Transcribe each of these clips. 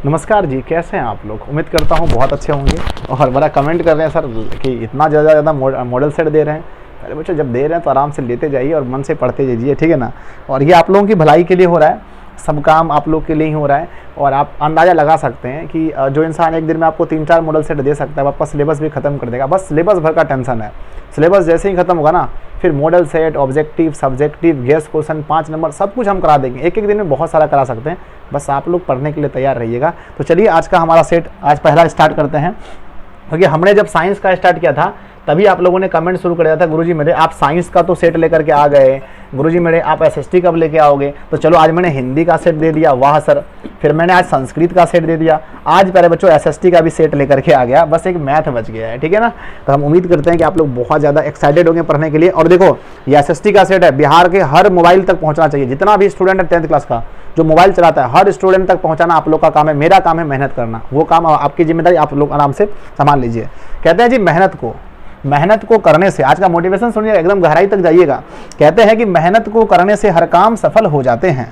नमस्कार जी, कैसे हैं आप लोग? उम्मीद करता हूँ बहुत अच्छे होंगे। और बड़ा कमेंट कर रहे हैं सर कि इतना ज़्यादा मॉडल सेट दे रहे हैं। अरे बच्चों, जब दे रहे हैं तो आराम से लेते जाइए और मन से पढ़ते जाइए, ठीक है ना। और ये आप लोगों की भलाई के लिए हो रहा है, सब काम आप लोग के लिए ही हो रहा है। और आप अंदाज़ा लगा सकते हैं कि जो इंसान एक दिन में आपको 3-4 मॉडल सेट दे सकता है, आपका सिलेबस भी खत्म कर देगा। बस सिलेबस भर का टेंशन है। सिलेबस जैसे ही खत्म होगा ना, फिर model set, objective, subjective, guess question, 5 number, सब कुछ हम करा देंगे। एक दिन में बहुत सारा करा सकते हैं। बस आप लोग पढ़ने के लिए तैयार रहिएगा। तो चलिए आज का हमारा सेट आज पहला स्टार्ट करते हैं। क्योंकि हमने जब साइंस का स्टार्ट किया था तभी आप लोगों ने कमेंट शुरू कर दिया था, गुरुजी मेरे आप साइंस का तो सेट लेकर के आ गए, गुरुजी मेरे आप एसएसटी कब लेके आओगे। तो चलो आज मैंने हिंदी का सेट दे दिया, वाह सर। फिर मैंने आज संस्कृत का सेट दे दिया। आज प्यारे बच्चों एसएसटी का भी सेट लेकर के आ गया, बस एक मैथ बच गया है, ठीक है ना। तो हम उम्मीद करते हैं कि आप लोग बहुत ज़्यादा एक्साइटेड होंगे पढ़ने के लिए। और देखो ये एसएसटी का सेट है, बिहार के हर मोबाइल तक पहुँचना चाहिए। जितना भी स्टूडेंट है 10th क्लास का जो मोबाइल चलाता है, हर स्टूडेंट तक पहुँचाना आप लोग का काम है। मेरा काम है मेहनत करना, वो काम आपकी जिम्मेदारी आप लोग आराम से संभाल लीजिए। कहते हैं जी मेहनत को करने से, आज का मोटिवेशन सुनिए, एकदम गहराई तक जाइएगा। कहते हैं कि मेहनत को करने से हर काम सफल हो जाते हैं।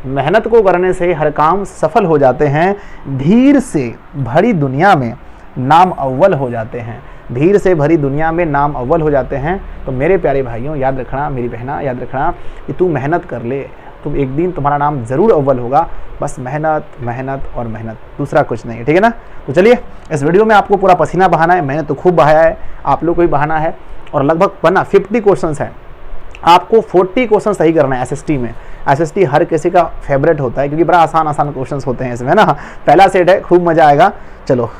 मेहनत को करने से हर काम सफल हो जाते हैं। धीर से भरी दुनिया में नाम अव्वल हो जाते हैं। धीर से भरी दुनिया में नाम अव्वल हो जाते हैं। तो मेरे प्यारे भाइयों याद रखना, मेरी बहना याद रखना कि तू मेहनत कर ले, तुम एक दिन तुम्हारा नाम ज़रूर अव्वल होगा। बस मेहनत मेहनत और मेहनत, दूसरा कुछ नहीं है, ठीक है ना। तो चलिए इस वीडियो में आपको पूरा पसीना बहाना है। मैंने तो खूब बहाया है, आप लोग को भी बहाना है। और लगभग 50 क्वेश्चन हैं, आपको 40 क्वेश्चन सही करना है एसएसटी में। एसएसटी हर किसी का फेवरेट होता है क्योंकि बड़ा आसान क्वेश्चन होते हैं इसमें ना। पहला सेट है, खूब मजा आएगा, चलो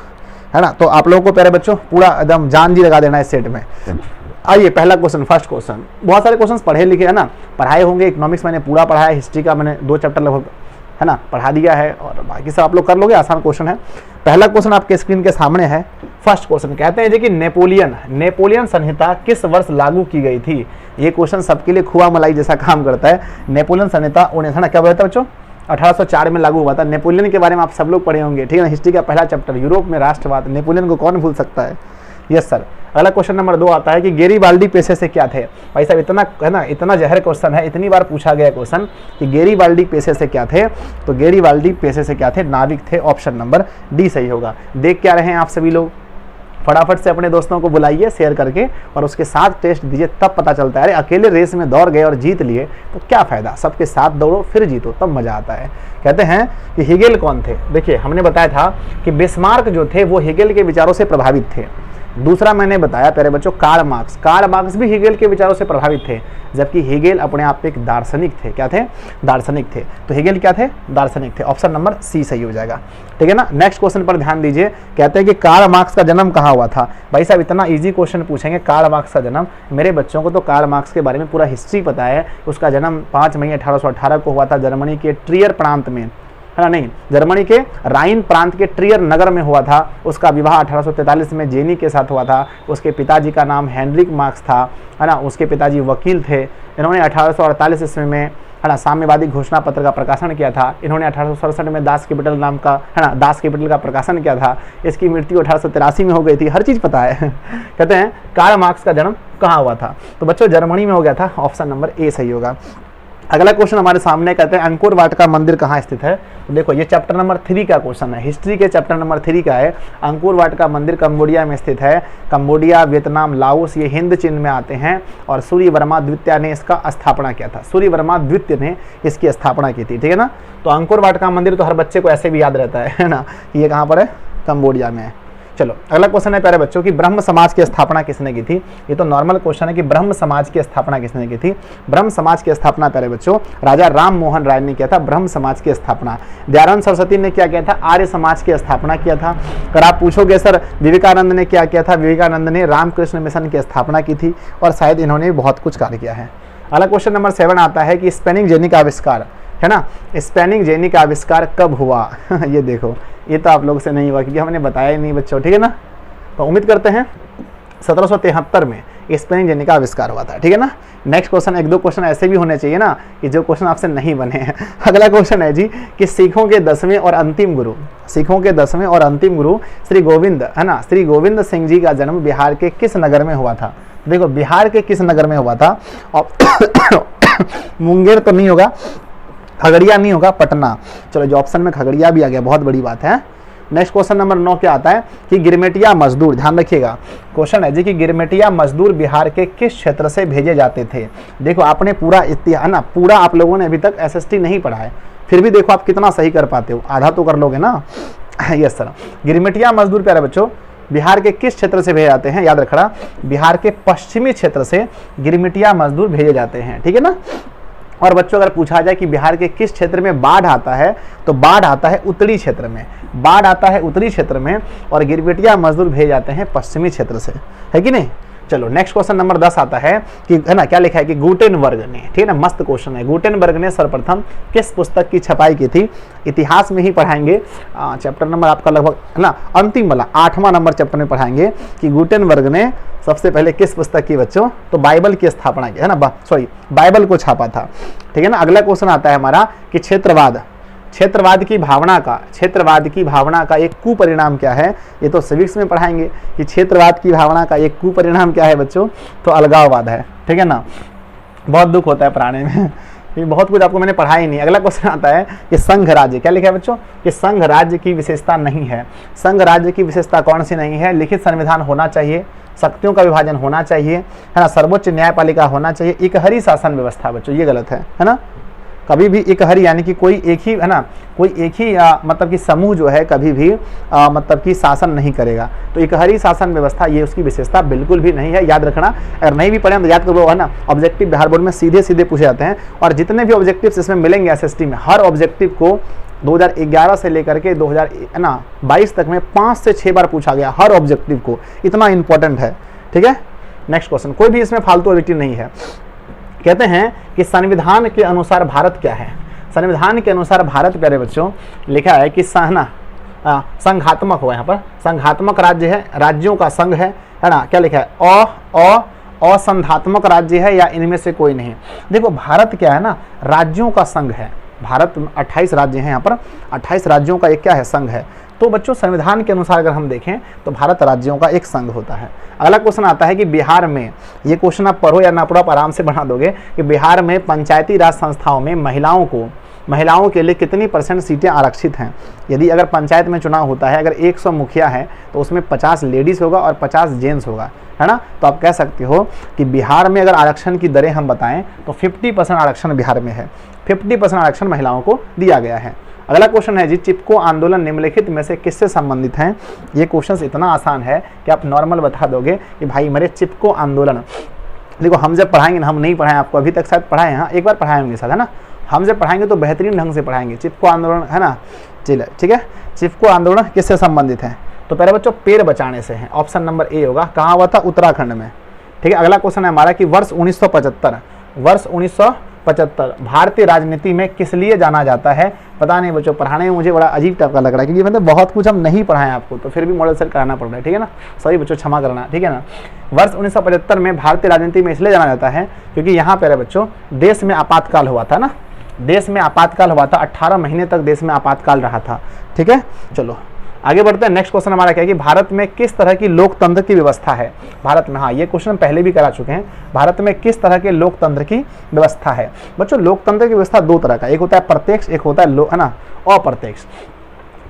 है ना। तो आप लोगों को प्यारे बच्चों पूरा एकदम जान जी लगा देना है इस सेट में। आइए पहला क्वेश्चन, फर्स्ट क्वेश्चन। बहुत सारे क्वेश्चन पढ़े लिखे है ना, पढ़ाए होंगे। इकोनॉमिक्स मैंने पूरा पढ़ाया, हिस्ट्री का मैंने 2 चैप्टर लगभग है ना पढ़ा दिया है, और बाकी सब आप लोग कर लोगे। आसान क्वेश्चन है। पहला क्वेश्चन आपके स्क्रीन के सामने है। फर्स्ट क्वेश्चन कहते हैं जी कि नेपोलियन संहिता किस वर्ष लागू की गई थी। ये क्वेश्चन सबके लिए खुआ मलाई जैसा काम करता है। नेपोलियन संहिता है ना, क्या बोला था बच्चों, 1804 में लागू हुआ था। नेपोलियन के बारे में आप सब लोग पढ़े होंगे, ठीक है ना। हिस्ट्री का पहला चैप्टर, यूरोप में राष्ट्रवाद, नेपोलियन को कौन भूल सकता है। Yes sir. अगला क्वेश्चन नंबर 2 आता है कि गेरीबाल्डी पेशे से क्या थे। भाई साहब इतना है ना, इतना जहर क्वेश्चन है, इतनी बार पूछा गया क्वेश्चन कि गेरीबाल्डी पेशे से क्या थे। तो गेरीबाल्डी पेशे से क्या थे, नाविक थे। ऑप्शन नंबर डी सही होगा। देख क्या रहे हैं आप सभी लोग, फटाफट से अपने दोस्तों को बुलाइए शेयर करके और उसके साथ टेस्ट दीजिए, तब पता चलता है। अरे अकेले रेस में दौड़ गए और जीत लिए तो क्या फायदा, सबके साथ दौड़ो फिर जीतो, तब मजा आता है। कहते हैं कि हिगेल कौन थे। देखिए हमने बताया था कि बिस्मार्क जो थे वो हिगेल के विचारों से प्रभावित थे। दूसरा मैंने बताया प्यारे बच्चों कार्ल मार्क्स भी हिगेल के विचारों से प्रभावित थे, जबकि हिगेल अपने आप में एक दार्शनिक थे। क्या थे, दार्शनिक थे। तो हिगेल क्या थे, दार्शनिक थे। ऑप्शन नंबर सी सही हो जाएगा, ठीक है ना। नेक्स्ट क्वेश्चन पर ध्यान दीजिए। कहते हैं कि कार्ल मार्क्स का जन्म कहाँ हुआ था। भाई साहब इतना इजी क्वेश्चन पूछेंगे, कार्ल मार्क्स का जन्म। मेरे बच्चों को तो कार्ल मार्क्स के बारे में पूरा हिस्ट्री पता है। उसका जन्म 5 मई 1818 को हुआ था, जर्मनी के ट्रियर प्रांत में, है ना, नहीं जर्मनी के राइन प्रांत के ट्रियर नगर में हुआ था। उसका विवाह 1843 में जेनी के साथ हुआ था। उसके पिताजी का नाम हेनरिक मार्क्स था, है ना। उसके पिताजी वकील थे। इन्होंने 1848 ईस्वी में है ना साम्यवादी घोषणा पत्र का प्रकाशन किया था। इन्होंने 1867 में दास कैपिटल नाम का है ना दास कैपिटल का प्रकाशन किया था। इसकी मृत्यु 1883 में हो गई थी। हर चीज़ पता है। कहते हैं कार्ल मार्क्स का जन्म कहाँ हुआ था, तो बच्चों जर्मनी में हो गया था। ऑप्शन नंबर ए सही होगा। अगला क्वेश्चन हमारे सामने कहते हैं अंकोर वाटिका मंदिर कहाँ स्थित है। तो देखो ये चैप्टर नंबर 3 का क्वेश्चन है, हिस्ट्री के चैप्टर नंबर 3 का है। अंकोर वाटिका मंदिर कंबोडिया में स्थित है। कंबोडिया, वियतनाम, लाओस ये हिंद चिन्ह में आते हैं। और सूर्य वर्मा द्वितीय ने इसका स्थापना किया था। सूर्य वर्मा द्वितीय ने इसकी स्थापना की थी, ठीक है ना। तो अंकोर वाटिका मंदिर तो हर बच्चे को ऐसे भी याद रहता है ना, ये कहाँ पर है, कंबोडिया में है। चलो अगला क्वेश्चन है प्यारे बच्चों कि ब्रह्म समाज की स्थापना किसने की थी। ये तो नॉर्मल क्वेश्चन है कि ब्रह्म समाज की स्थापना किसने की थी। ब्रह्म समाज की स्थापना प्यारे बच्चों राजा राम मोहन राय ने किया था। ब्रह्म समाज की स्थापना दयानंद सरस्वती ने क्या किया था, आर्य समाज की स्थापना किया था। अगर आप पूछोगे सर विवेकानंद ने क्या किया था, विवेकानंद ने रामकृष्ण मिशन की स्थापना की थी और शायद इन्होंने बहुत कुछ कार्य किया है। अगला क्वेश्चन नंबर 7 आता है कि स्पेनिंग जेनी का आविष्कार, है ना, स्पेनिंग जेनी का आविष्कार कब हुआ। ये देखो ये तो आप लोगों से नहीं हुआ क्योंकि हमने बताया ही नहीं बच्चों, ठीक है ना। तो उम्मीद करते हैं 1773 में स्पेनिंग जेनी का आविष्कार हुआ था, ठीक है ना। नेक्स्ट क्वेश्चन, 1-2 क्वेश्चन ऐसे भी होने चाहिए ना कि जो क्वेश्चन आपसे नहीं बने हैं। अगला क्वेश्चन है जी कि सिखों के 10वें और अंतिम गुरु, सिखों के 10वें और अंतिम गुरु श्री गोविंद, है ना, श्री गोविंद सिंह जी का जन्म बिहार के किस नगर में हुआ था। देखो बिहार के किस नगर में हुआ था। और मुंगेर तो नहीं होगा, खगड़िया नहीं होगा, पटना। चलो जो ऑप्शन में खगड़िया भी आ गया, बहुत बड़ी बात है। नेक्स्ट क्वेश्चन नंबर 9 क्या आता है कि गिरमिटिया मजदूर, ध्यान रखिएगा क्वेश्चन है जी कि गिरमिटिया मजदूर बिहार के किस क्षेत्र से भेजे जाते थे। देखो आपने पूरा इतिहास ना, पूरा आप लोगों ने अभी तक एसएसटी नहीं पढ़ा है, फिर भी देखो आप कितना सही कर पाते हो, आधा तो कर लोगे ना। यस सर, गिरमिटिया मजदूर प्यारे बच्चों बिहार के किस क्षेत्र से भेजे जाते हैं, याद रखना बिहार के पश्चिमी क्षेत्र से गिरमिटिया मजदूर भेजे जाते हैं, ठीक है ना। और बच्चों अगर पूछा जाए कि बिहार के किस क्षेत्र में बाढ़ आता है, तो बाढ़ आता है उत्तरी क्षेत्र में, बाढ़ आता है उत्तरी क्षेत्र में, और गिरमिटिया मजदूर भेजे जाते हैं पश्चिमी क्षेत्र से, है कि नहीं। चलो नेक्स्ट क्वेश्चन नंबर 10 आता है कि है ना, क्या लिखा है कि गुटेनबर्ग ने, ठीक है ना, मस्त क्वेश्चन है, गुटेनबर्ग ने सर्वप्रथम किस पुस्तक की छपाई की थी। इतिहास में ही पढ़ाएंगे, चैप्टर नंबर आपका लगभग है ना अंतिम वाला 8वां नंबर चैप्टर में पढ़ाएंगे कि गुटेनबर्ग ने सबसे पहले किस पुस्तक की बच्चों, तो बाइबल की स्थापना की, है ना, सॉरी बाइबल को छापा था, ठीक है ना। अगला क्वेश्चन आता है हमारा कि क्षेत्रवाद, क्षेत्रवाद की भावना का एक कुपरिणाम क्या है। ये तो सिविक्स में पढ़ाएंगे कि क्षेत्रवाद की भावना का एक कुपरिणाम क्या है बच्चों, तो अलगाववाद है, ठीक है ना। बहुत दुख होता है पढ़ाने में, ये बहुत कुछ आपको मैंने पढ़ा ही नहीं। अगला क्वेश्चन आता है कि संघ राज्य, क्या लिखा है बच्चों कि संघ राज्य की विशेषता नहीं है। संघ राज्य की विशेषता कौन सी नहीं है, लिखित संविधान होना चाहिए, शक्तियों का विभाजन होना चाहिए, है ना, सर्वोच्च न्यायपालिका होना चाहिए, इकहरी शासन व्यवस्था। बच्चों ये गलत है ना, कभी भी इकहरी यानी कि कोई एक ही, है ना, कोई एक ही मतलब कि समूह जो है कभी भी मतलब कि शासन नहीं करेगा। तो इकहरी शासन व्यवस्था ये उसकी विशेषता बिल्कुल भी नहीं है, याद रखना। अगर नहीं भी पढ़े तो याद करो, है ना, ऑब्जेक्टिव बिहार बोर्ड में सीधे सीधे पूछे जाते हैं, और जितने भी ऑब्जेक्टिव्स इसमें मिलेंगे एसएसटी में, हर ऑब्जेक्टिव को 2011 से लेकर के 2022 तक में 5 से 6 बार पूछा गया, हर ऑब्जेक्टिव को, इतना इंपॉर्टेंट है, ठीक है। नेक्स्ट क्वेश्चन, कोई भी इसमें फालतू ऑब्जेक्टिव नहीं है। कहते हैं कि संविधान के अनुसार भारत क्या है। संविधान के अनुसार भारत प्यारे बच्चों लिखा है कि संघात्मक हो, यहाँ पर संघात्मक राज्य है, राज्यों का संघ है ना, क्या लिखा है असंधात्मक राज्य है या इनमें से कोई नहीं। देखो भारत क्या है ना, राज्यों का संघ है, भारत में 28 राज्य हैं, यहाँ पर 28 राज्यों का एक क्या है, संघ है। तो बच्चों संविधान के अनुसार अगर हम देखें तो भारत राज्यों का एक संघ होता है। अगला क्वेश्चन आता है कि बिहार में, ये क्वेश्चन आप पढ़ो या ना पढ़ो आप आराम से बना दोगे, कि बिहार में पंचायती राज संस्थाओं में महिलाओं के लिए कितनी % सीटें आरक्षित हैं। यदि अगर पंचायत में चुनाव होता है, अगर 100 मुखिया है तो उसमें 50 लेडीज़ होगा और 50 जेंट्स होगा, है ना। तो आप कह सकते हो कि बिहार में अगर आरक्षण की दरें हम बताएं तो 50% आरक्षण बिहार में है, 50% आरक्षण महिलाओं को दिया गया है। अगला क्वेश्चन है जी, चिपको आंदोलन निम्नलिखित में से किससे संबंधित हैं। ये क्वेश्चन इतना आसान है कि आप नॉर्मल बता दोगे कि भाई मेरे चिपको आंदोलन, देखो हम जब पढ़ाएंगे ना, हम नहीं पढ़ाएं आपको अभी तक, शायद पढ़ाए हैं, हाँ एक बार पढ़ाए होंगे शायद, है ना। हम जब पढ़ाएंगे तो बेहतरीन ढंग से पढ़ाएंगे। चिपको आंदोलन, है ना, चलिए ठीक है। चिपको आंदोलन किससे संबंधित है, तो पहले बच्चों पेड़ बचाने से है, ऑप्शन नंबर ए होगा। कहाँ हुआ था, उत्तराखंड में, ठीक है। अगला क्वेश्चन है हमारा कि वर्ष 1975 भारतीय राजनीति में किस लिए जाना जाता है। पता नहीं बच्चों, पढ़ाने में मुझे बड़ा अजीब टाइप का लग रहा है, क्योंकि मतलब बहुत कुछ हम नहीं पढ़ाएं आपको, तो फिर भी मॉडल सेट कराना पड़ रहा है, ठीक है ना। सॉरी बच्चों, क्षमा करना, ठीक है ना। वर्ष 1975 में भारतीय राजनीति में इसलिए जाना जाता है क्योंकि यहाँ पर बच्चों देश में आपातकाल हुआ था ना, देश में आपातकाल हुआ था, 18 महीने तक देश में आपातकाल रहा था, ठीक है। चलो आगे बढ़ते हैं। नेक्स्ट क्वेश्चन हमारा क्या है कि भारत में किस तरह की लोकतंत्र की व्यवस्था है। भारत में, हाँ ये क्वेश्चन पहले भी करा चुके हैं, भारत में किस तरह के लोकतंत्र की व्यवस्था है। बच्चों लोकतंत्र की व्यवस्था दो तरह का, एक होता है प्रत्यक्ष, एक होता है ना अप्रत्यक्ष।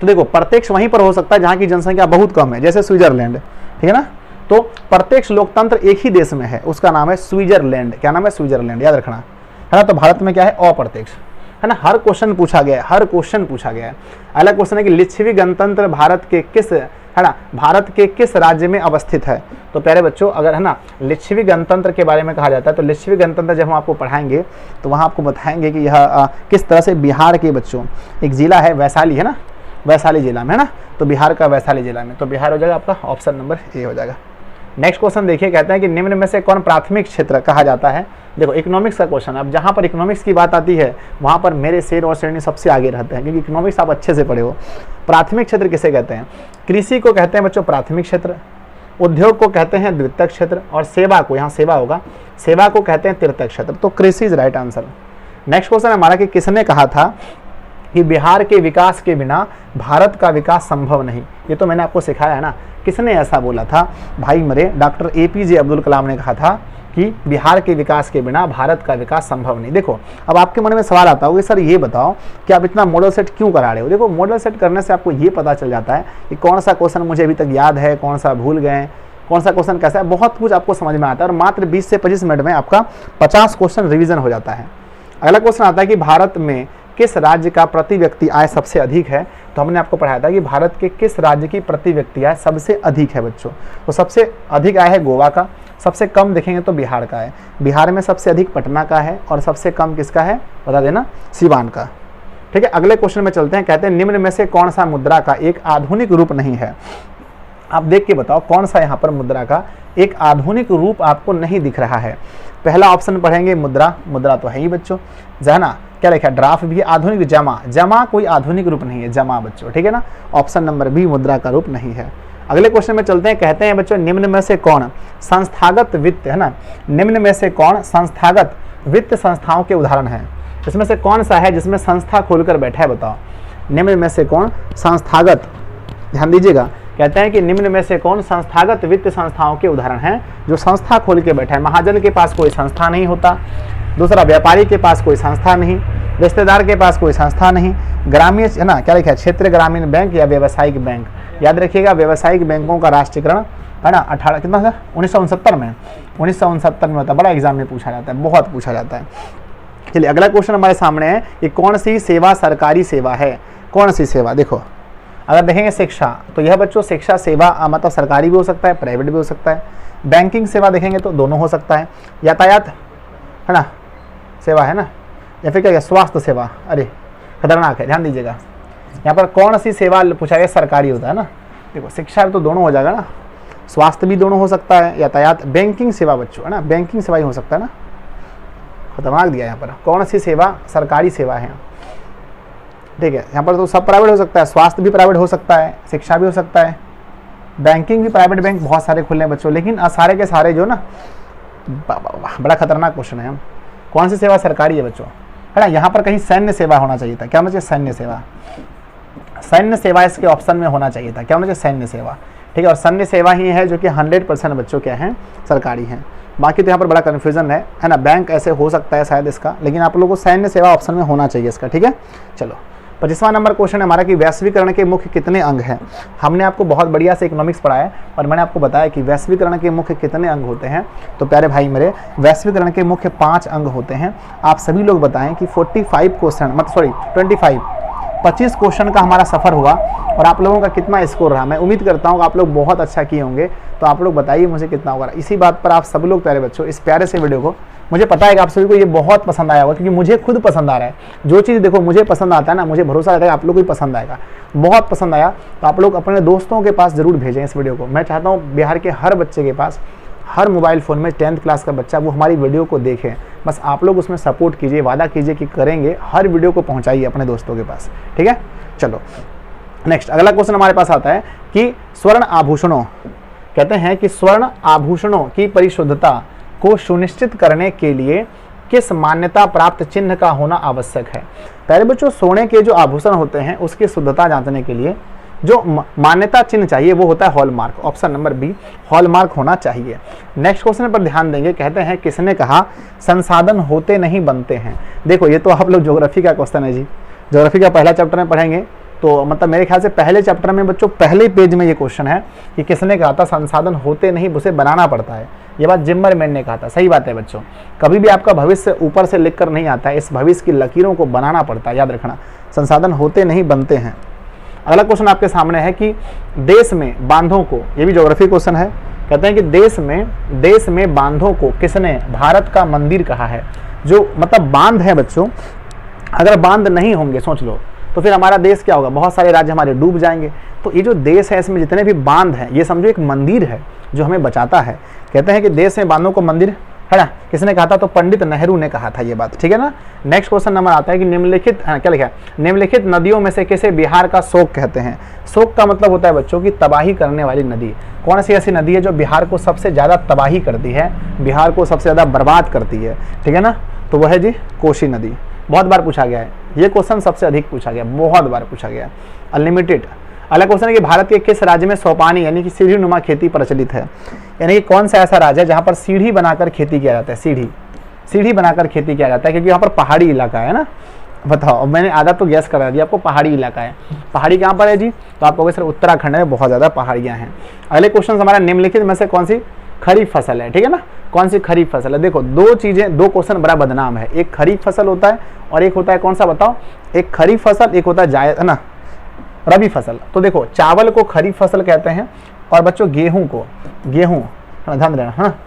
तो देखो प्रत्यक्ष वहीं पर हो सकता है जहाँ की जनसंख्या बहुत कम है, जैसे स्विट्जरलैंड, ठीक है ना। तो प्रत्यक्ष लोकतंत्र एक ही देश में है, उसका नाम है स्विट्जरलैंड। क्या नाम है, स्विट्जरलैंड, याद रखना, है ना। तो भारत में क्या है, अप्रत्यक्ष, है ना। हर क्वेश्चन पूछा गया है, हर क्वेश्चन पूछा गया है। अगला क्वेश्चन है कि लिच्छवी गणतंत्र भारत के किस, है ना, भारत के किस राज्य में अवस्थित है। तो प्यारे बच्चों अगर है ना लिच्छवी गणतंत्र के बारे में कहा जाता है, तो लिच्छवी गणतंत्र जब हम आपको पढ़ाएंगे तो वहाँ आपको बताएंगे कि यह किस तरह से बिहार के बच्चों, एक जिला है वैशाली, है ना, वैशाली जिला में, है ना। तो बिहार का वैशाली जिला में, तो बिहार हो जाएगा आपका ऑप्शन नंबर ए हो जाएगा। नेक्स्ट क्वेश्चन देखिए, कहते हैं कि निम्न में से कौन प्राथमिक क्षेत्र कहा जाता है। देखो इकोनॉमिक्स का क्वेश्चन, अब जहाँ पर इकोनॉमिक्स की बात आती है वहाँ पर मेरे शेर और शेरनी सबसे आगे रहते हैं, क्योंकि इकोनॉमिक्स आप अच्छे से पढ़े हो। प्राथमिक क्षेत्र किसे कहते हैं, कृषि को कहते हैं बच्चों प्राथमिक क्षेत्र, उद्योग को कहते हैं द्वितीयक क्षेत्र, और सेवा को, यहाँ सेवा होगा, सेवा को कहते हैं तृतीयक क्षेत्र। तो कृषि is right answer. Next question हमारा कि किसने कहा था कि बिहार के विकास के बिना भारत का विकास संभव नहीं। ये तो मैंने आपको सिखाया है ना, किसने ऐसा बोला था। भाई मेरे डॉक्टर APJ अब्दुल कलाम ने कहा था कि बिहार के विकास के बिना भारत का विकास संभव नहीं। देखो अब आपके मन में सवाल आता होगा सर ये बताओ कि आप इतना मॉडल सेट क्यों करा रहे हो। देखो मॉडल सेट करने से आपको ये पता चल जाता है कि कौन सा क्वेश्चन मुझे अभी तक याद है, कौन सा भूल गए, कौन सा क्वेश्चन कैसा है, बहुत कुछ आपको समझ में आता है और मात्र 20 से 25 मिनट में आपका 50 क्वेश्चन रिवीजन हो जाता है। अगला क्वेश्चन आता है कि भारत में किस राज्य का प्रति व्यक्ति आय सबसे अधिक है। तो हमने आपको पढ़ाया था कि भारत के किस राज्य की प्रति व्यक्ति आय सबसे अधिक है बच्चों। तो सबसे अधिक आय है गोवा का, सबसे कम देखेंगे तो बिहार का है। बिहार में सबसे अधिक पटना का है और सबसे कम किसका है बता देना, सीवान का। ठीक है, अगले क्वेश्चन में चलते हैं। कहते हैं निम्न में से कौन सा मुद्रा का एक आधुनिक रूप नहीं है। आप देख के बताओ कौन सा यहाँ पर मुद्रा का एक आधुनिक रूप आपको नहीं दिख रहा है। पहला ऑप्शन पढ़ेंगे मुद्रा, मुद्रा तो है ही बच्चों, है ना, क्या लिखा है, ड्राफ्ट भी है। आधुनिक जमा, जमा कोई आधुनिक रूप नहीं है, जमा बच्चों, ठीक है ना। ऑप्शन नंबर बी मुद्रा का रूप नहीं है। अगले क्वेश्चन में चलते हैं। कहते हैं बच्चों निम्न में से कौन संस्थागत वित्त, है ना, निम्न में से कौन संस्थागत वित्त संस्थाओं के उदाहरण है। इसमें से कौन सा है जिसमें संस्था खोलकर बैठा है, बताओ। निम्न में से कौन संस्थागत, ध्यान दीजिएगा, कहते हैं कि निम्न में से कौन संस्थागत वित्त संस्थाओं के उदाहरण हैं जो संस्था खोल के बैठा है। महाजन के पास कोई संस्था नहीं होता, दूसरा व्यापारी के पास कोई संस्था नहीं, रिश्तेदार के पास कोई संस्था नहीं, ग्रामीण, है ना, क्या लिखा है, क्षेत्रीय ग्रामीण बैंक या व्यावसायिक बैंक। याद रखिएगा व्यावसायिक बैंकों का राष्ट्रीयकरण, है ना, 18 कितना था 1969 में, 1969 में होता है। बड़ा एग्जाम में पूछा जाता है, बहुत पूछा जाता है। चलिए अगला क्वेश्चन हमारे सामने है कि कौन सी सेवा सरकारी सेवा है। कौन सी सेवा, देखो अगर देखेंगे शिक्षा, तो यह बच्चों शिक्षा सेवा मतलब सरकारी भी हो सकता है, प्राइवेट भी हो सकता है। बैंकिंग सेवा देखेंगे तो दोनों हो सकता है। यातायात, है ना, सेवा है ना, या फिर क्या स्वास्थ्य सेवा, अरे खतरनाक है, ध्यान दीजिएगा। यहाँ पर कौन सी सेवा पूछा गया, सरकारी होता है ना। देखो शिक्षा तो दोनों हो जाएगा ना, स्वास्थ्य भी दोनों हो सकता है, यातायात, बैंकिंग सेवा बच्चों, है ना, बैंकिंग सेवा ही हो सकता है ना। खतरनाक दिया यहाँ पर, कौन सी सेवा सरकारी सेवा है, ठीक है। यहाँ पर तो सब प्राइवेट हो सकता है, स्वास्थ्य भी प्राइवेट हो सकता है, शिक्षा भी हो सकता है, बैंकिंग भी प्राइवेट, बैंक बहुत सारे खुले हैं बच्चों। लेकिन सारे के सारे जो ना, बड़ा खतरनाक क्वेश्चन है। कौन सी सेवा सरकारी है बच्चों, है ना। यहाँ पर कहीं सैन्य सेवा होना चाहिए था, क्या होना चाहिए, सैन्य सेवा। सैन्य सेवा इसके ऑप्शन में होना चाहिए था, क्या होना चाहिए, सैन्य सेवा, ठीक है। और सैन्य सेवा ही है जो कि 100% बच्चों क्या हैं, सरकारी हैं। बाकी तो यहाँ पर बड़ा कन्फ्यूजन है ना। बैंक ऐसे हो सकता है शायद इसका, लेकिन आप लोगों को सैन्य सेवा ऑप्शन में होना चाहिए इसका, ठीक है। चलो 25वां नंबर क्वेश्चन है हमारा कि वैश्वीकरण के मुख्य कितने अंग हैं। हमने आपको बहुत बढ़िया से इकोनॉमिक्स पढ़ाया और मैंने आपको बताया कि वैश्वीकरण के मुख्य कितने अंग होते हैं। तो प्यारे भाई मेरे, वैश्वीकरण के मुख्य 5 अंग होते हैं। आप सभी लोग बताएं कि 45 क्वेश्चन, मतलब सॉरी 25 क्वेश्चन का हमारा सफ़र हुआ और आप लोगों का कितना स्कोर रहा। मैं उम्मीद करता हूँ कि आप लोग बहुत अच्छा किए होंगे। तो आप लोग बताइए मुझे कितना होगा। इसी बात पर आप सब लोग प्यारे बच्चों इस प्यारे से वीडियो को, मुझे पता है कि आप सभी को ये बहुत पसंद आया होगा, क्योंकि मुझे खुद पसंद आ रहा है। जो चीज़ देखो मुझे पसंद आता है ना, मुझे भरोसा रहता है आप लोग को भी पसंद आएगा। बहुत पसंद आया तो आप लोग अपने दोस्तों के पास ज़रूर भेजें इस वीडियो को। मैं चाहता हूँ बिहार के हर बच्चे के पास, हर मोबाइल फ़ोन में 10th क्लास का बच्चा वो हमारी वीडियो को देखें। बस आप लोग उसमें सपोर्ट कीजिए, वादा कीजिए कि करेंगे, हर वीडियो को पहुँचाइए अपने दोस्तों के पास, ठीक है। चलो नेक्स्ट अगला क्वेश्चन हमारे पास आता है कि स्वर्ण आभूषणों, कहते हैं कि स्वर्ण आभूषणों की परिशुद्धता को सुनिश्चित करने के लिए किस मान्यता प्राप्त चिन्ह का होना आवश्यक है। पहले बच्चों सोने के जो आभूषण होते हैं उसकी शुद्धता जांचने के लिए जो मान्यता चिन्ह चाहिए वो होता है hallmark. Option number B hallmark होना चाहिए। नेक्स्ट क्वेश्चन पर ध्यान देंगे। कहते हैं किसने कहा संसाधन होते नहीं बनते हैं। देखो ये तो आप लोग ज्योग्राफी का क्वेश्चन है जी, ज्योग्राफी का पहला चैप्टर में पढ़ेंगे। तो मतलब मेरे ख्याल से पहले चैप्टर में बच्चों पहले पेज में ये क्वेश्चन है कि किसने कहा था संसाधन होते नहीं उसे बनाना पड़ता है। ये बात जिम्मरमैन ने कहा था। सही बात है बच्चों, कभी भी आपका भविष्य ऊपर से लिख कर नहीं आता है, इस भविष्य की लकीरों को बनाना पड़ता है, याद रखना। संसाधन होते नहीं बनते हैं। अगला क्वेश्चन आपके सामने है कि देश में बांधों को, ये भी ज्योग्राफी क्वेश्चन है। कहते हैं कि देश में बांधों को किसने भारत का मंदिर कहा है। जो मतलब बांध है बच्चों, अगर बांध नहीं होंगे सोच लो तो फिर हमारा देश क्या होगा, बहुत सारे राज्य हमारे डूब जाएंगे। तो ये जो देश है इसमें जितने भी बांध हैं ये समझो एक मंदिर है जो हमें बचाता है। कहते हैं कि देश में बांधों को मंदिर, है ना, किसने कहा था, तो पंडित नेहरू ने कहा था ये बात, ठीक है ना। नेक्स्ट क्वेश्चन नंबर आता है कि निम्नलिखित, क्या लिखा है, निम्नलिखित नदियों में से किसे बिहार का शोक कहते हैं। शोक का मतलब होता है बच्चों की तबाही करने वाली नदी। कौन सी ऐसी नदी है जो बिहार को सबसे ज़्यादा तबाही करती है, बिहार को सबसे ज़्यादा बर्बाद करती है, ठीक है ना। तो वह है जी कोसी नदी। बहुत बार पूछा गया है ये क्वेश्चन, सबसे अधिक पूछा गया, बहुत बार पूछा गया। अनलिमिटेड अगला क्वेश्चन है कि भारत के किस राज्य में सोपानी यानी कि सीढ़ी नुमा खेती प्रचलित है, यानी कि कौन सा ऐसा राज्य है जहां पर सीढ़ी बनाकर खेती किया जाता है, सीढ़ी बनाकर खेती किया जाता है, क्योंकि यहाँ पर पहाड़ी इलाका है ना। बताओ, मैंने आधा तो गैस करा दिया, आपको पहाड़ी इलाका है। पहाड़ी कहाँ पर है जी, तो आप कहोगे सर उत्तराखंड में बहुत ज़्यादा पहाड़ियाँ हैं। अगले क्वेश्चन हमारा निम्नलिखित में से कौन सी खरीफ फसल है, ठीक है ना, कौन सी खरीफ फसल है। देखो दो चीज़ें, दो क्वेश्चन बड़ा बदनाम है, एक खरीफ फसल होता है और एक होता है कौन सा बताओ, एक खरीफ फसल, एक होता है जायद, है ना, रबी फसल। तो देखो चावल को खरीफ फसल कहते हैं और बच्चों गेहूं को, गेहूं ध्यान देना, हाँ,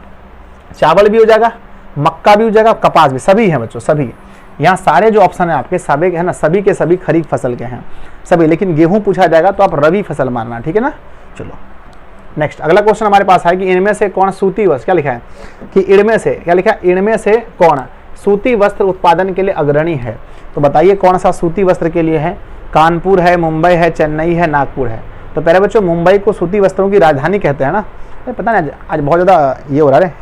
चावल भी हो जाएगा, मक्का भी हो जाएगा, कपास भी, सभी हैं बच्चों, सभी। यहाँ सारे जो ऑप्शन है आपके सभी है ना, सभी के सभी खरीफ फसल के हैं सभी, लेकिन गेहूं पूछा जाएगा तो आप रबी फसल मानना, ठीक है ना। चलो नेक्स्ट अगला क्वेश्चन हमारे पास है कि इनमें से कौन सूती वस्त्र, क्या लिखा है कि इनमें से, क्या लिखा है, इनमें से कौन सूती वस्त्र उत्पादन के लिए अग्रणी है। तो बताइए कौन सा सूती वस्त्र के लिए है, कानपुर है, मुंबई है, चेन्नई है, नागपुर है। तो पहले बच्चों मुंबई को सूती वस्त्रों की राजधानी कहते हैं ना। पता नहीं आज बहुत ज़्यादा ये हो रहा है,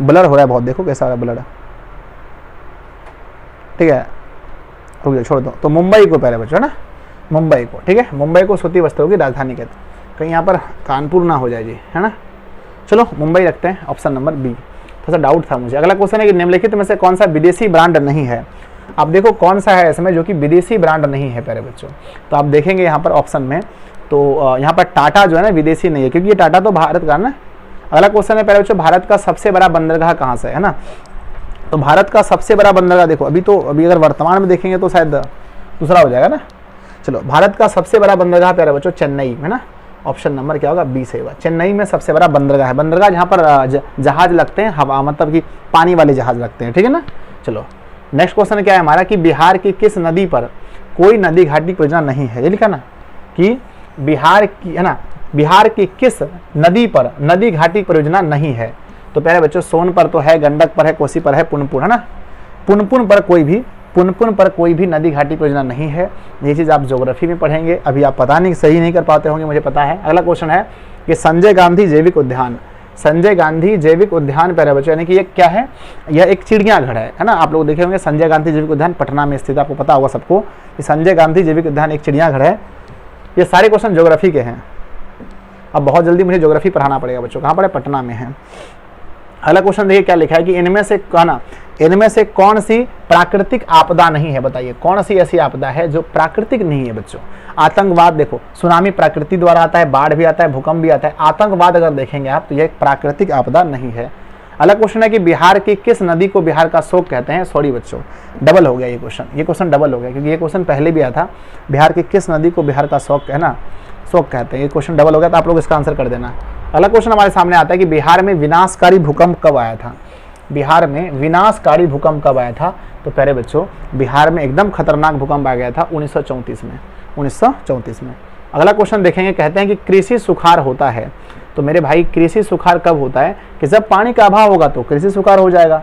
ब्लर हो रहा है बहुत, देखो कैसा हो रहा है ब्लर, ठीक है, रुक जाओ छोड़ दो। तो मुंबई को पहले बच्चों, है ना, मुंबई को, ठीक है, मुंबई को सूती वस्त्रों की राजधानी कहते हैं, कहीं यहाँ पर कानपुर ना हो जाए जी, है ना। चलो मुंबई रखते हैं, ऑप्शन नंबर बी, थोड़ा सा डाउट था मुझे। अगला क्वेश्चन है कि निम्नलिखित में से कौन सा विदेशी ब्रांड नहीं है। आप देखो कौन सा है इसमें जो कि विदेशी ब्रांड नहीं है प्यारे बच्चों। तो आप देखेंगे यहाँ पर ऑप्शन में, तो यहाँ पर टाटा जो है ना विदेशी नहीं है, क्योंकि ये टाटा तो भारत का ना। अगला क्वेश्चन है प्यारे बच्चों, भारत का सबसे बड़ा बंदरगाह कहाँ से है ना। तो भारत का सबसे बड़ा बंदरगाह देखो, अभी अगर वर्तमान में देखेंगे तो शायद दूसरा हो जाएगा ना। चलो भारत का सबसे बड़ा बंदरगाह प्यारे बच्चों चेन्नई में ना, ऑप्शन नंबर क्या होगा, बी से होगा। चेन्नई में सबसे बड़ा बंदरगाह है, बंदरगाह जहाँ पर जहाज लगते हैं, हवा मतलब कि पानी वाले जहाज लगते हैं, ठीक है ना। चलो नेक्स्ट क्वेश्चन क्या है हमारा कि बिहार की किस नदी पर कोई नदी घाटी परियोजना नहीं है। ये लिखा ना कि बिहार की, है ना, बिहार की किस नदी पर नदी घाटी परियोजना नहीं है। तो पहले बच्चों सोन पर तो है, गंडक पर है, कोसी पर है, पुनपुन, है ना। पुनपुन पर कोई भी नदी घाटी परियोजना नहीं है। ये चीज़ आप ज्योग्राफी में पढ़ेंगे, अभी आप पता नहीं सही नहीं कर पाते होंगे, मुझे पता है। अगला क्वेश्चन है कि संजय गांधी जैविक उद्यान, संजय गांधी जैविक उद्यान प्यारे बच्चों यानी कि ये क्या है, यह एक चिड़ियाघर है ना। आप लोग देखे होंगे संजय गांधी जैविक उद्यान पटना में स्थित, आपको पता होगा सबको कि संजय गांधी जैविक उद्यान एक चिड़ियाघर है। ये सारे क्वेश्चन ज्योग्राफी के हैं। अब बहुत जल्दी मुझे ज्योग्राफी पढ़ाना पड़ेगा बच्चों, कहाँ पर है, पटना में है। अगला क्वेश्चन देखिए क्या लिखा है कि इनमें से कहना, इनमें से कौन सी प्राकृतिक आपदा नहीं है। बताइए कौन सी ऐसी आपदा है जो प्राकृतिक नहीं है बच्चों। आतंकवाद देखो, सुनामी प्रकृति द्वारा आता है, बाढ़ भी आता है, भूकंप भी आता है। आतंकवाद अगर देखेंगे आप तो यह एक प्राकृतिक आपदा नहीं है। अगला क्वेश्चन है कि बिहार की किस नदी को बिहार का शोक कहते हैं। सॉरी बच्चों डबल हो गया ये क्वेश्चन डबल हो गया, क्योंकि ये क्वेश्चन पहले भी आया था, बिहार की किस नदी को बिहार का शोक है ना, शोक कहते हैं। ये क्वेश्चन डबल हो गया, तो आप लोग इसका आंसर कर देना। अगला क्वेश्चन हमारे सामने आता है कि बिहार में विनाशकारी भूकंप कब आया था। बिहार में विनाशकारी भूकंप कब आया था। तो प्यारे बच्चों बिहार में एकदम खतरनाक भूकंप आ गया था 1934 में, 1934 में। अगला क्वेश्चन देखेंगे, कहते हैं कि कृषि सुखाड़ होता है। तो मेरे भाई कृषि सुखाड़ कब होता है कि जब पानी का अभाव होगा तो कृषि सुखाड़ हो जाएगा,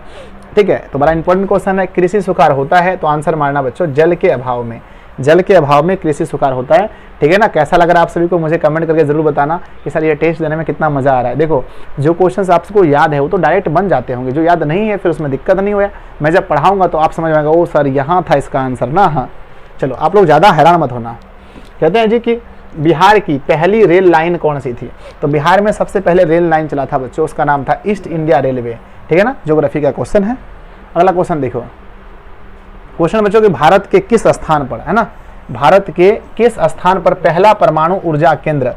ठीक है। तो बड़ा इंपॉर्टेंट क्वेश्चन है, कृषि सुखाड़ होता है तो आंसर मारना बच्चों जल के अभाव में, जल के अभाव में कृषि सुखाड़ होता है, ठीक है ना। कैसा लग रहा है आप सभी को मुझे कमेंट करके जरूर बताना कि सर ये टेस्ट देने में कितना मजा आ रहा है। देखो जो क्वेश्चंस आपको याद है वो तो डायरेक्ट बन जाते होंगे, जो याद नहीं है फिर उसमें दिक्कत नहीं हुआ। मैं जब पढ़ाऊंगा तो आप समझ में आएगा, ओ सर यहाँ था इसका आंसर ना। हाँ चलो आप लोग ज़्यादा हैरान मत होना। कहते हैं जी कि बिहार की पहली रेल लाइन कौन सी थी। तो बिहार में सबसे पहले रेल लाइन चला था बच्चों, उसका नाम था ईस्ट इंडिया रेलवे, ठीक है ना। ज्योग्राफी का क्वेश्चन है। अगला क्वेश्चन देखो, क्वेश्चन बच्चों कि भारत के किस स्थान पर, है ना, भारत के किस स्थान पर पहला परमाणु ऊर्जा केंद्र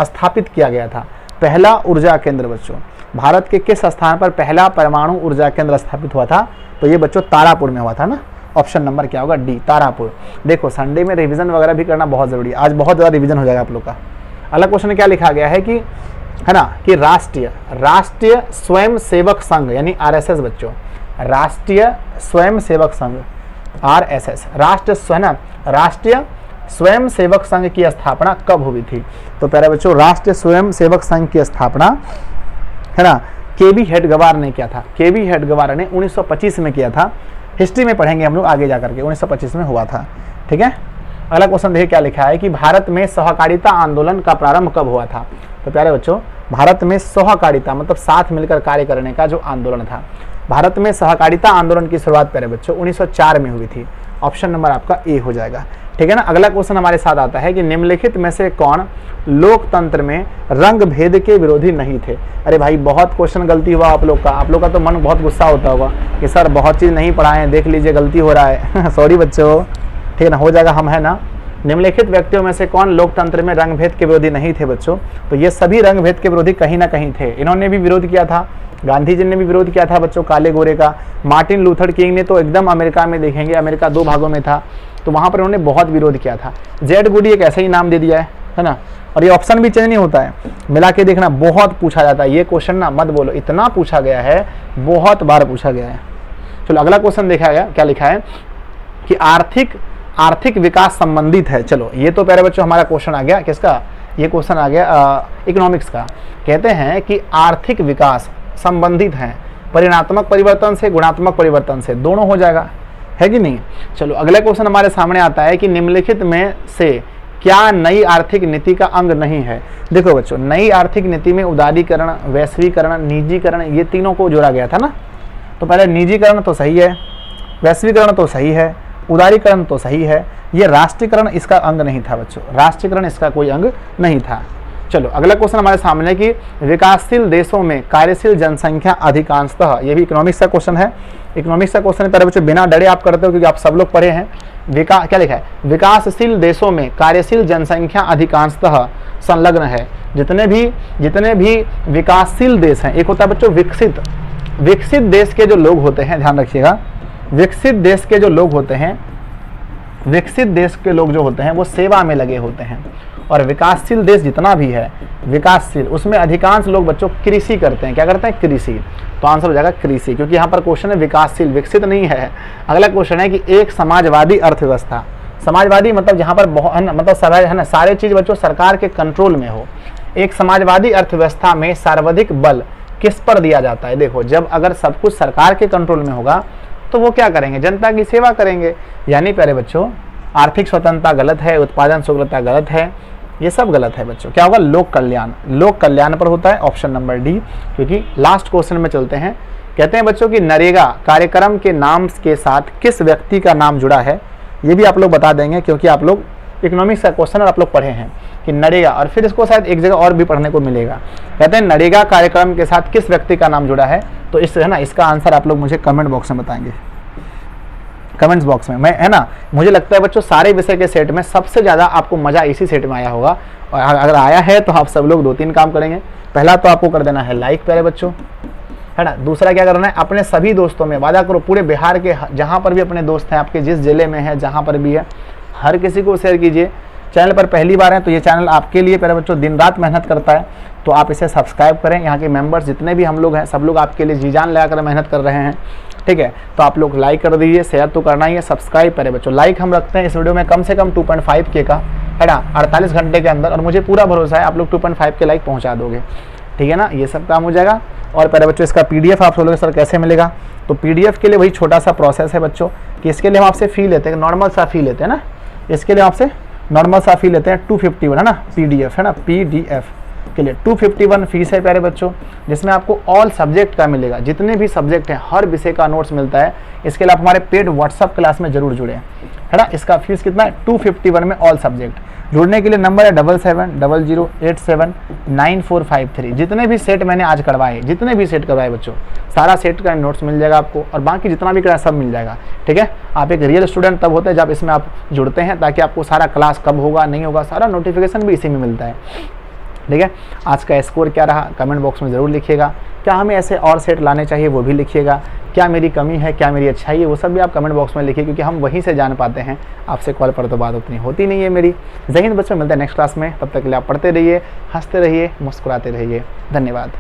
स्थापित किया गया था। पहला ऊर्जा केंद्र बच्चों भारत के किस स्थान पर पहला परमाणु ऊर्जा केंद्र स्थापित हुआ था। तो ये बच्चों तारापुर में हुआ था ना। ऑप्शन नंबर क्या होगा, डी, तारापुर। देखो संडे में रिवीजन वगैरह भी करना बहुत जरूरी है, आज बहुत ज़्यादा रिवीजन हो जाएगा आप लोग का। अगला क्वेश्चन क्या लिखा गया है कि, है ना, कि राष्ट्रीय स्वयं सेवक संघ यानी आरएसएस बच्चों, राष्ट्रीय स्वयं सेवक संघ आरएसएस, राष्ट्रीय स्वयं सेवक संघ की स्थापना कब हुई थी। तो प्यारे बच्चों राष्ट्रीय स्वयं सेवक संघ की स्थापना, है ना, केबी हेडगेवार ने किया था। केबी हेडगेवार ने 1925 में किया था। हिस्ट्री में पढ़ेंगे हम लोग आगे जाकर के, 1925 में हुआ था, ठीक है। अगला क्वेश्चन देखिए क्या लिखा है कि भारत में सहकारिता आंदोलन का प्रारंभ कब हुआ था। तो प्यारे बच्चों भारत में सहकारिता मतलब साथ मिलकर कार्य करने का जो आंदोलन था, भारत में सहकारिता आंदोलन की शुरुआत प्यारे बच्चों 1904 में हुई थी। ऑप्शन नंबर आपका ए हो जाएगा, ठीक है ना। अगला क्वेश्चन हमारे साथ आता है कि निम्नलिखित में से कौन लोकतंत्र में रंग भेद के विरोधी नहीं थे। अरे भाई बहुत क्वेश्चन गलती हुआ आप लोग का तो मन बहुत गुस्सा होता होगा कि सर बहुत चीज़ नहीं पढ़ाएं, देख लीजिए गलती हो रहा है सॉरी बच्चों, ठीक है ना, हो जाएगा, हम है ना। निम्नलिखित व्यक्तियों में से कौन लोकतंत्र में रंग भेद के विरोधी नहीं थे बच्चों। तो ये सभी रंग भेद के विरोधी कहीं ना कहीं थे। इन्होंने भी विरोध किया था, गांधी जी ने भी विरोध किया था बच्चों काले गोरे का। मार्टिन लूथर किंग ने तो एकदम अमेरिका में, देखेंगे अमेरिका 2 भागों में था, तो वहाँ पर उन्होंने बहुत विरोध किया था। जेड गुडी एक ऐसा ही नाम दे दिया है ना। और ये ऑप्शन भी चेंज नहीं होता है, मिला के देखना, बहुत पूछा जाता है ये क्वेश्चन ना, मत बोलो इतना पूछा गया है, बहुत बार पूछा गया है। चलो अगला क्वेश्चन देखा गया, क्या लिखा है कि आर्थिक विकास संबंधित है। चलो ये तो प्यारे बच्चों हमारा क्वेश्चन आ गया, किसका, ये क्वेश्चन आ गया इकोनॉमिक्स का। कहते हैं कि आर्थिक विकास संबंधित है परिणात्मक परिवर्तन से, गुणात्मक परिवर्तन से, दोनों हो जाएगा, है कि नहीं। चलो अगला क्वेश्चन हमारे सामने आता है कि निम्नलिखित में से क्या नई आर्थिक नीति का अंग नहीं है। देखो बच्चों, नई आर्थिक नीति में उदारीकरण, वैश्वीकरण, निजीकरण, ये तीनों को जोड़ा गया था ना। तो पहले निजीकरण तो सही है, वैश्वीकरण तो सही है, उदारीकरण तो सही है, ये राष्ट्रीयकरण इसका अंग नहीं था बच्चों, राष्ट्रीयकरण इसका कोई अंग नहीं था। चलो अगला क्वेश्चन हमारे सामने कि विकासशील देशों में कार्यशील जनसंख्या अधिकांशतः, ये भी इकोनॉमिक्स का क्वेश्चन है। इकोनॉमिक्स का क्वेश्चन पर बच्चों बिना डरे आप करते हो क्योंकि आप सब लोग पढ़े हैं। क्या लिखा है, विकासशील देशों में कार्यशील जनसंख्या अधिकांशतः संलग्न है। जितने भी विकासशील देश हैं, एक होता है बच्चों विकसित देश के जो लोग होते हैं, ध्यान रखिएगा, विकसित देश के जो लोग होते हैं, विकसित देश के लोग जो होते हैं वो सेवा में लगे होते हैं। और विकासशील देश जितना भी है विकासशील, उसमें अधिकांश लोग बच्चों कृषि करते हैं। क्या करते हैं, कृषि। तो आंसर हो जाएगा कृषि, क्योंकि यहाँ पर क्वेश्चन है विकासशील, विकसित नहीं है। अगला क्वेश्चन है कि एक समाजवादी अर्थव्यवस्था, समाजवादी मतलब जहाँ पर बहुत है ना, मतलब है ना, सारे चीज बच्चों सरकार के कंट्रोल में हो। एक समाजवादी अर्थव्यवस्था में सर्वाधिक बल किस पर दिया जाता है। देखो, जब अगर सब कुछ सरकार के कंट्रोल में होगा तो वो क्या करेंगे, जनता की सेवा करेंगे। यानी प्यारे बच्चों आर्थिक स्वतंत्रता गलत है, उत्पादन शुल्कता गलत है, ये सब गलत है बच्चों। क्या होगा, लोक कल्याण पर होता है, ऑप्शन नंबर डी। क्योंकि लास्ट क्वेश्चन में चलते हैं। कहते हैं बच्चों कि नरेगा कार्यक्रम के नाम के साथ किस व्यक्ति का नाम जुड़ा है। ये भी आप लोग बता देंगे क्योंकि आप लोग इकोनॉमिक्स का क्वेश्चन और आप लोग पढ़े हैं कि नरेगा, और फिर इसको शायद एक जगह और भी पढ़ने को मिलेगा। कहते हैं नरेगा कार्यक्रम के साथ किस व्यक्ति का नाम जुड़ा है। तो इस है ना, इसका आंसर आप लोग मुझे कमेंट बॉक्स में बताएंगे, कमेंट्स बॉक्स में। मैं है ना, मुझे लगता है बच्चों सारे विषय के सेट में सबसे ज़्यादा आपको मज़ा इसी सेट में आया होगा। और अगर आया है तो आप सब लोग 2-3 काम करेंगे। पहला तो आपको कर देना है लाइक प्यारे बच्चों, है ना। दूसरा क्या करना है, अपने सभी दोस्तों में वादा करो, पूरे बिहार के जहाँ पर भी अपने दोस्त हैं, आपके जिस जिले में है, जहाँ पर भी है, हर किसी को शेयर कीजिए। चैनल पर पहली बार है तो ये चैनल आपके लिए प्यारे बच्चों दिन रात मेहनत करता है, तो आप इसे सब्सक्राइब करें। यहाँ के मेंबर्स जितने भी हम लोग हैं, सब लोग आपके लिए जी जान लगाकर मेहनत कर रहे हैं, ठीक है। तो आप लोग लाइक कर दीजिए, शेयर तो करना ही है, सब्सक्राइब करें बच्चों। लाइक हम रखते हैं इस वीडियो में कम से कम 2.5K का, है ना, 48 घंटे के अंदर, और मुझे पूरा भरोसा है आप लोग 2.5K लाइक पहुँचा दोगे, ठीक है ना। ये सब काम हो जाएगा। और प्यारे बच्चों इसका PDF आप बोलोगे सर कैसे मिलेगा। तो PDF के लिए वही छोटा सा प्रोसेस है बच्चों कि इसके लिए हम आपसे फ़ी लेते हैं, नॉर्मल सा फ़ी लेते हैं ना, इसके लिए आपसे नॉर्मल सा फ़ी लेते हैं 251, है ना, PDF है ना, PDF के लिए 251 फीस है प्यारे बच्चों, जिसमें आपको ऑल सब्जेक्ट का मिलेगा, जितने भी सब्जेक्ट हैं हर विषय का नोट्स मिलता है। इसके लिए आप हमारे पेड व्हाट्सअप क्लास में जरूर जुड़े, है ना। इसका फीस कितना है, 251 में ऑल सब्जेक्ट। जुड़ने के लिए नंबर है 7700879453। जितने भी सेट मैंने आज करवाए, जितने भी सेट करवाए बच्चों, सारा सेट का नोट्स मिल जाएगा आपको, और बाकी जितना भी कराया सब मिल जाएगा, ठीक है। आप एक रियल स्टूडेंट तब होते हैं जब इसमें आप जुड़ते हैं, ताकि आपको सारा क्लास कब होगा नहीं होगा सारा नोटिफिकेशन भी इसी में मिलता है, ठीक है। आज का स्कोर क्या रहा कमेंट बॉक्स में ज़रूर लिखिएगा। क्या हमें ऐसे और सेट लाने चाहिए वो भी लिखिएगा। क्या मेरी कमी है, क्या मेरी अच्छाई है, वो सब भी आप कमेंट बॉक्स में लिखिए, क्योंकि हम वहीं से जान पाते हैं। आपसे कॉल पर तो बात उतनी होती नहीं है मेरी। जय हिंद बच्चों, मिलते हैं नेक्स्ट क्लास में। तब तक के लिए आप पढ़ते रहिए, हंसते रहिए, मुस्कुराते रहिए। धन्यवाद।